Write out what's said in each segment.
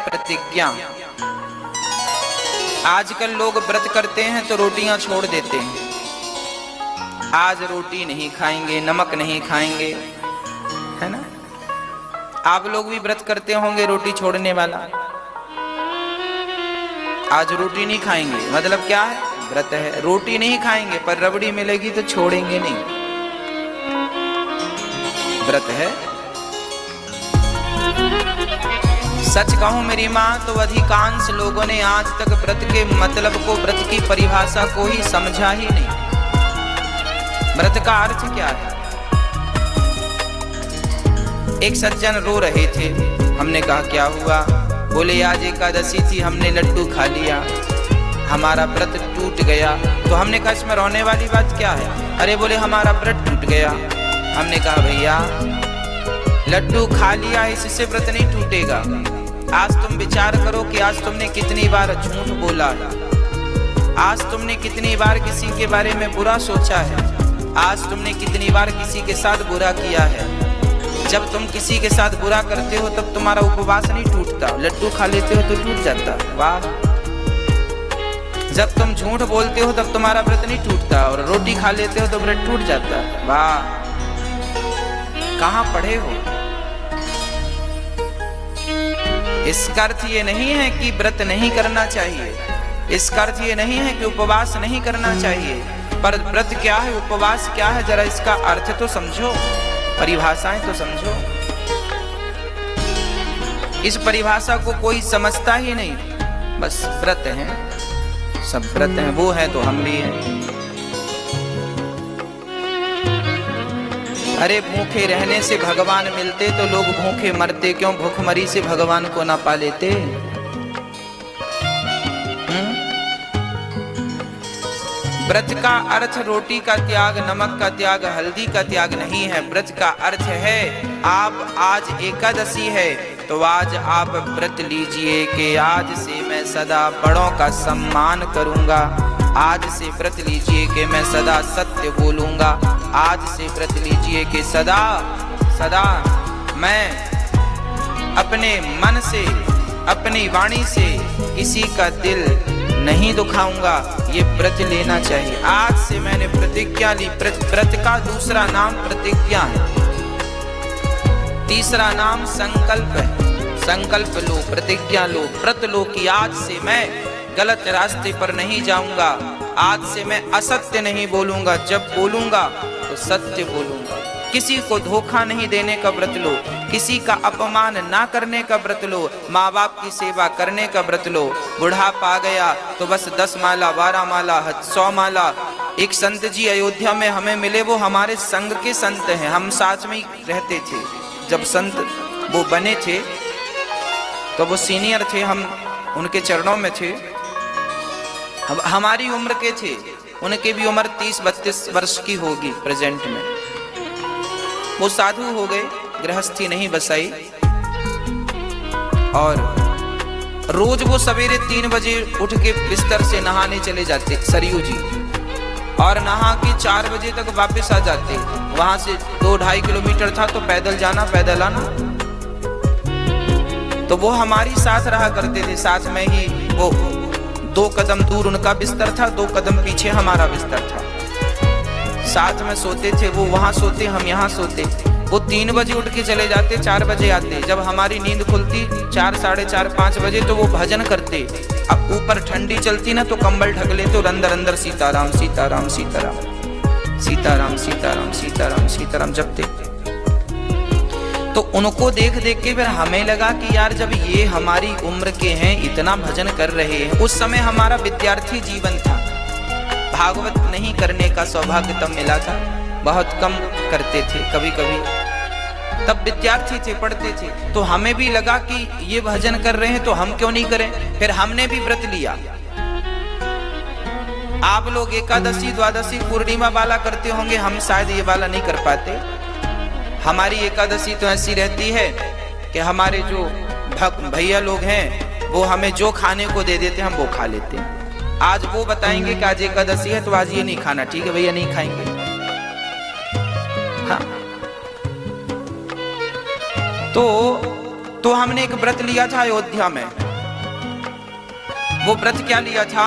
प्रतिज्ञा। आजकल लोग व्रत करते हैं तो रोटियां छोड़ देते हैं। आज रोटी नहीं खाएंगे, नमक नहीं खाएंगे, है ना। आप लोग भी व्रत करते होंगे, रोटी छोड़ने वाला। आज रोटी नहीं खाएंगे मतलब क्या है, व्रत है। रोटी नहीं खाएंगे पर रबड़ी मिलेगी तो छोड़ेंगे नहीं, व्रत है। सच कहूं मेरी मां तो अधिकांश लोगों ने आज तक व्रत के मतलब को, व्रत की परिभाषा को ही समझा ही नहीं। व्रत का अर्थ क्या है। एक सज्जन रो रहे थे, हमने कहा क्या हुआ। बोले आज एकादशी थी, हमने लड्डू खा लिया, हमारा व्रत टूट गया। तो हमने कहा इसमें रोने वाली बात क्या है। अरे बोले हमारा व्रत टूट गया। हमने कहा भैया लड्डू खा लिया इससे व्रत नहीं टूटेगा। आज तुम विचार करो कि आज तुमने कितनी बार झूठ बोला है, आज तुमने कितनी बार किसी के बारे में बुरा सोचा है, आज तुमने कितनी बार किसी के साथ बुरा किया है। जब तुम किसी के साथ बुरा करते हो तब तुम्हारा उपवास नहीं टूटता, लड्डू खा लेते हो तो टूट जाता। वाह। जब तुम झूठ बोलते हो तब तुम्हारा व्रत नहीं टूटता, और रोटी खा लेते हो तो व्रत टूट जाता। वाह, कहाँ पढ़े हो। इसका अर्थ ये नहीं है कि व्रत नहीं करना चाहिए, इसका अर्थ ये नहीं है कि उपवास नहीं करना चाहिए, पर व्रत क्या है, उपवास क्या है, जरा इसका अर्थ तो समझो, परिभाषाएं तो समझो। इस परिभाषा को कोई समझता ही नहीं, बस व्रत है, सब व्रत हैं, वो है तो हम भी हैं। अरे भूखे रहने से भगवान मिलते तो लोग भूखे मरते क्यों, भूखमरी से भगवान को ना पा लेते। व्रत का अर्थ रोटी का त्याग, नमक का त्याग, हल्दी का त्याग नहीं है। व्रत का अर्थ है आप आज एकादशी है तो आज आप व्रत लीजिए कि आज से मैं सदा बड़ों का सम्मान करूंगा, आज से व्रत लीजिए कि मैं सदा सत्य बोलूंगा, आज से व्रत लीजिए कि सदा सदा मैं अपने मन से, अपनी वाणी से किसी का दिल नहीं दुखाऊंगा। ये व्रत लेना चाहिए। आज से मैंने प्रतिज्ञा ली। व्रत का दूसरा नाम प्रतिज्ञा है, तीसरा नाम संकल्प है। संकल्प लो, प्रतिज्ञा लो, व्रत लो कि आज से मैं गलत रास्ते पर नहीं जाऊंगा, आज से मैं असत्य नहीं बोलूंगा, जब बोलूंगा तो सत्य बोलूंगा। किसी को धोखा नहीं देने का व्रत लो, किसी का अपमान ना करने का व्रत लो, माँ बाप की सेवा करने का व्रत लो। बुढ़ापा आ गया तो बस 10 माला, 12 माला, 100 माला। एक संत जी अयोध्या में हमें मिले, वो हमारे संग के संत हैं, हम साथ में ही रहते थे। जब संत वो बने थे तो वो सीनियर थे, हम उनके चरणों में थे, हमारी उम्र के थे, उनकी भी उम्र 30-32 वर्ष की होगी प्रेजेंट में। वो साधु हो गए, गृहस्थी नहीं बसाई, और रोज वो सवेरे 3 बजे उठ के बिस्तर से नहाने चले जाते सरयू जी, और नहा के 4 बजे तक वापस आ जाते। वहां से 2-2.5 किलोमीटर था तो पैदल जाना पैदल आना। तो वो हमारी साथ रहा करते थे, साथ में ही वो 2 कदम दूर उनका बिस्तर था, 2 कदम पीछे हमारा बिस्तर था, साथ में सोते थे। वो वहां सोते, हम यहाँ सोते। वो 3 बजे उठ के चले जाते, 4 बजे आते। जब हमारी नींद खुलती 4, 4:30, 5 बजे तो वो भजन करते। अब ऊपर ठंडी चलती ना तो कंबल ढक लेते और अंदर अंदर सीताराम सीताराम सीताराम सीताराम सीताराम सीताराम सीताराम जपते। तो उनको देख देख के फिर हमें लगा कि यार जब ये हमारी उम्र के हैं, इतना भजन कर रहे हैं। उस समय हमारा विद्यार्थी जीवन था, भागवत नहीं करने का सौभाग्य तब मिला था, बहुत कम करते थे कभी कभी, तब विद्यार्थी थे, पढ़ते थे। तो हमें भी लगा कि ये भजन कर रहे हैं तो हम क्यों नहीं करें, फिर हमने भी व्रत लिया। आप लोग एकादशी, द्वादशी, पूर्णिमा वाला करते होंगे, हम शायद ये वाला नहीं कर पाते। हमारी एकादशी तो ऐसी रहती है कि हमारे जो भैया लोग हैं वो हमें जो खाने को दे देते हैं हम वो खा लेते हैं। आज वो बताएंगे कि आज एकादशी है तो आज ये नहीं खाना, ठीक है भैया नहीं खाएंगे। हाँ तो हमने एक व्रत लिया था अयोध्या में। वो व्रत क्या लिया था?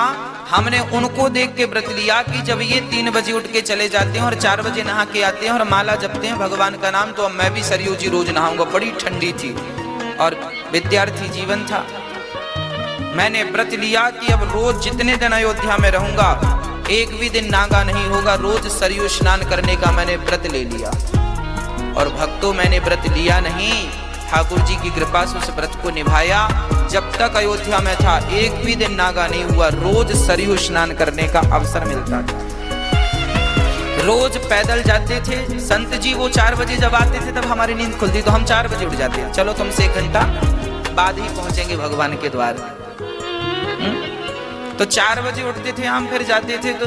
हमने उनको देख के व्रत लिया कि जब ये 3 बजे उठ के चले जाते हैं और 4 बजे नहा के आते हैं और माला जपते हैं भगवान का नाम, तो अब मैं भी सरयू जी रोज नहाऊंगा। बड़ी ठंडी थी और विद्यार्थी जीवन था। मैंने व्रत लिया कि अब रोज जितने दिन अयोध्या में रहूंगा एक भी दिन नागा नहीं होगा, रोज सरयू स्नान करने का मैंने व्रत ले लिया। और भक्तों, मैंने व्रत लिया नहीं, ठाकुर जी की कृपा से उस व्रत को निभाया। जब तक अयोध्या में था एक भी दिन नागा नहीं हुआ, रोज सरयू स्नान करने का अवसर मिलता था। रोज पैदल जाते थे। संत जी वो 4 बजे जब आते थे तब हमारी नींद खुलती, तो हम 4 बजे उठ जाते हैं, चलो तुमसे 1 घंटा बाद ही पहुंचेंगे भगवान के द्वार। तो 4 बजे उठते थे हम, फिर जाते थे तो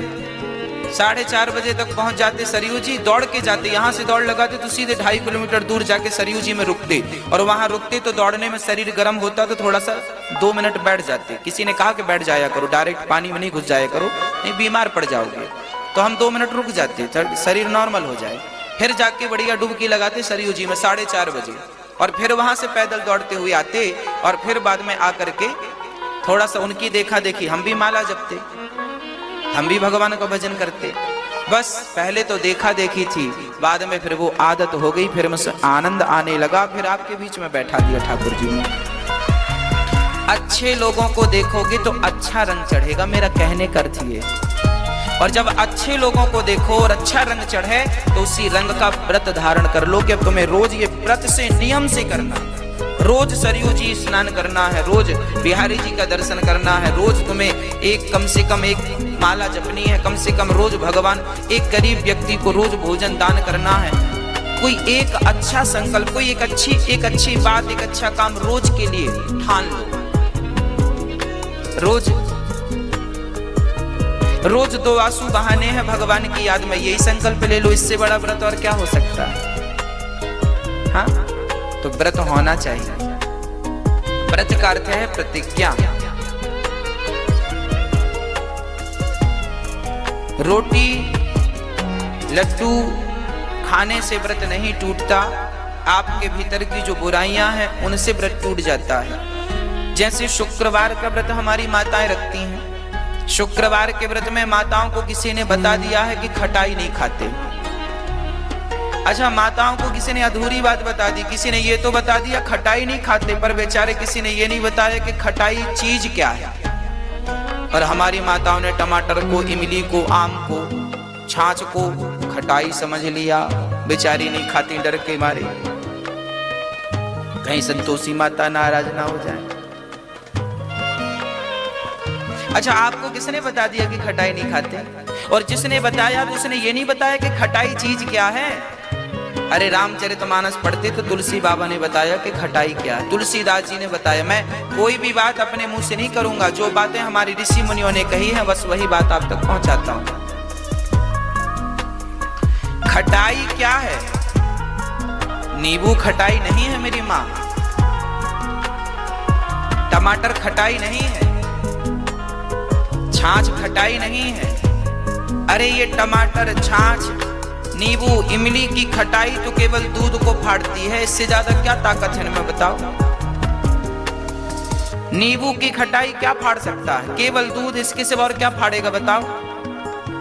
4:30 बजे तक पहुंच जाते सरयू जी। दौड़ के जाते, यहाँ से दौड़ लगाते तो सीधे 2.5 किलोमीटर दूर जाके सरयू जी में रुकते, और वहां रुकते तो दौड़ने में शरीर गर्म होता तो थोड़ा सा 2 मिनट बैठ जाते। किसी ने कहा कि बैठ जाया करो, डायरेक्ट पानी में नहीं घुस जाया करो, नहीं बीमार पड़ जाओगे। तो हम 2 मिनट रुक जाते, शरीर नॉर्मल हो जाए। फिर जाके बढ़िया डुबकी लगाते सरयू जी में 4:30 बजे, और फिर वहां से पैदल दौड़ते हुए आते, और फिर बाद में आकर के थोड़ा सा उनकी देखा देखी हम भी माला जपते, हम भी भगवान का भजन करते। बस पहले तो देखा देखी थी, बाद में फिर वो आदत हो गई, फिर मुझसे आनंद आने लगा। फिर आपके बीच में बैठा दिया ठाकुर जी ने। अच्छे लोगों को देखोगे तो अच्छा रंग चढ़ेगा, मेरा कहने का अर्थ ये। और जब अच्छे लोगों को देखो और अच्छा रंग चढ़े तो उसी रंग का व्रत धारण कर लो कि अब तुम्हें रोज ये व्रत से नियम से करना, रोज सरयू जी स्नान करना है, रोज बिहारी जी का दर्शन करना है, रोज तुम्हें एक कम से कम एक माला जपनी है, कम से कम रोज भगवान, एक गरीब व्यक्ति को रोज भोजन दान करना है। कोई एक अच्छा संकल्प, कोई एक अच्छी बात, एक अच्छा काम रोज के लिए ठान लो। रोज 2 आंसू बहाने हैं भगवान की याद में, यही संकल्प ले लो। इससे बड़ा व्रत और क्या हो सकता है? हाँ, तो व्रत होना चाहिए। व्रत का अर्थ है प्रतिज्ञा। रोटी लड्डू खाने से व्रत नहीं टूटता, आपके भीतर की जो बुराइयां हैं उनसे व्रत टूट जाता है। जैसे शुक्रवार का व्रत हमारी माताएं रखती हैं। शुक्रवार के व्रत में माताओं को किसी ने बता दिया है कि खटाई नहीं खाते। अच्छा, माताओं को किसी ने अधूरी बात बता दी, किसी ने ये तो बता दिया खटाई नहीं खाते, पर बेचारे किसी ने ये नहीं बताया कि खटाई चीज क्या है। और हमारी माताओं ने टमाटर को, इमली को, आम को, छाछ को खटाई समझ लिया, बेचारी नहीं खाती डर के मारे, कहीं संतोषी माता नाराज ना हो जाए। अच्छा, आपको किसने बता दिया कि खटाई नहीं खाते? और जिसने बताया तो उसने ये नहीं बताया कि खटाई चीज क्या है। अरे रामचरितमानस पढ़ते तो तुलसी बाबा ने बताया कि खटाई क्या है, तुलसीदास जी ने बताया। मैं कोई भी बात अपने मुंह से नहीं करूंगा, जो बातें हमारी ऋषि मुनियों ने कही हैं बस वही बात आप तक पहुंचाता हूं। खटाई क्या है? नींबू खटाई नहीं है मेरी माँ, टमाटर खटाई नहीं है, छाछ खटाई नहीं है। अरे ये टमाटर, छाछ, नींबू, इमली की खटाई तो केवल दूध को फाड़ती है, इससे ज्यादा क्या ताकत है इनमें बताओ? नींबू की खटाई क्या फाड़ सकता है? केवल दूध, इसके सिवा और क्या फाड़ेगा बताओ?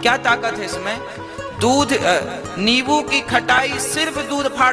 क्या ताकत है इसमें? दूध, नींबू की खटाई सिर्फ दूध फाड़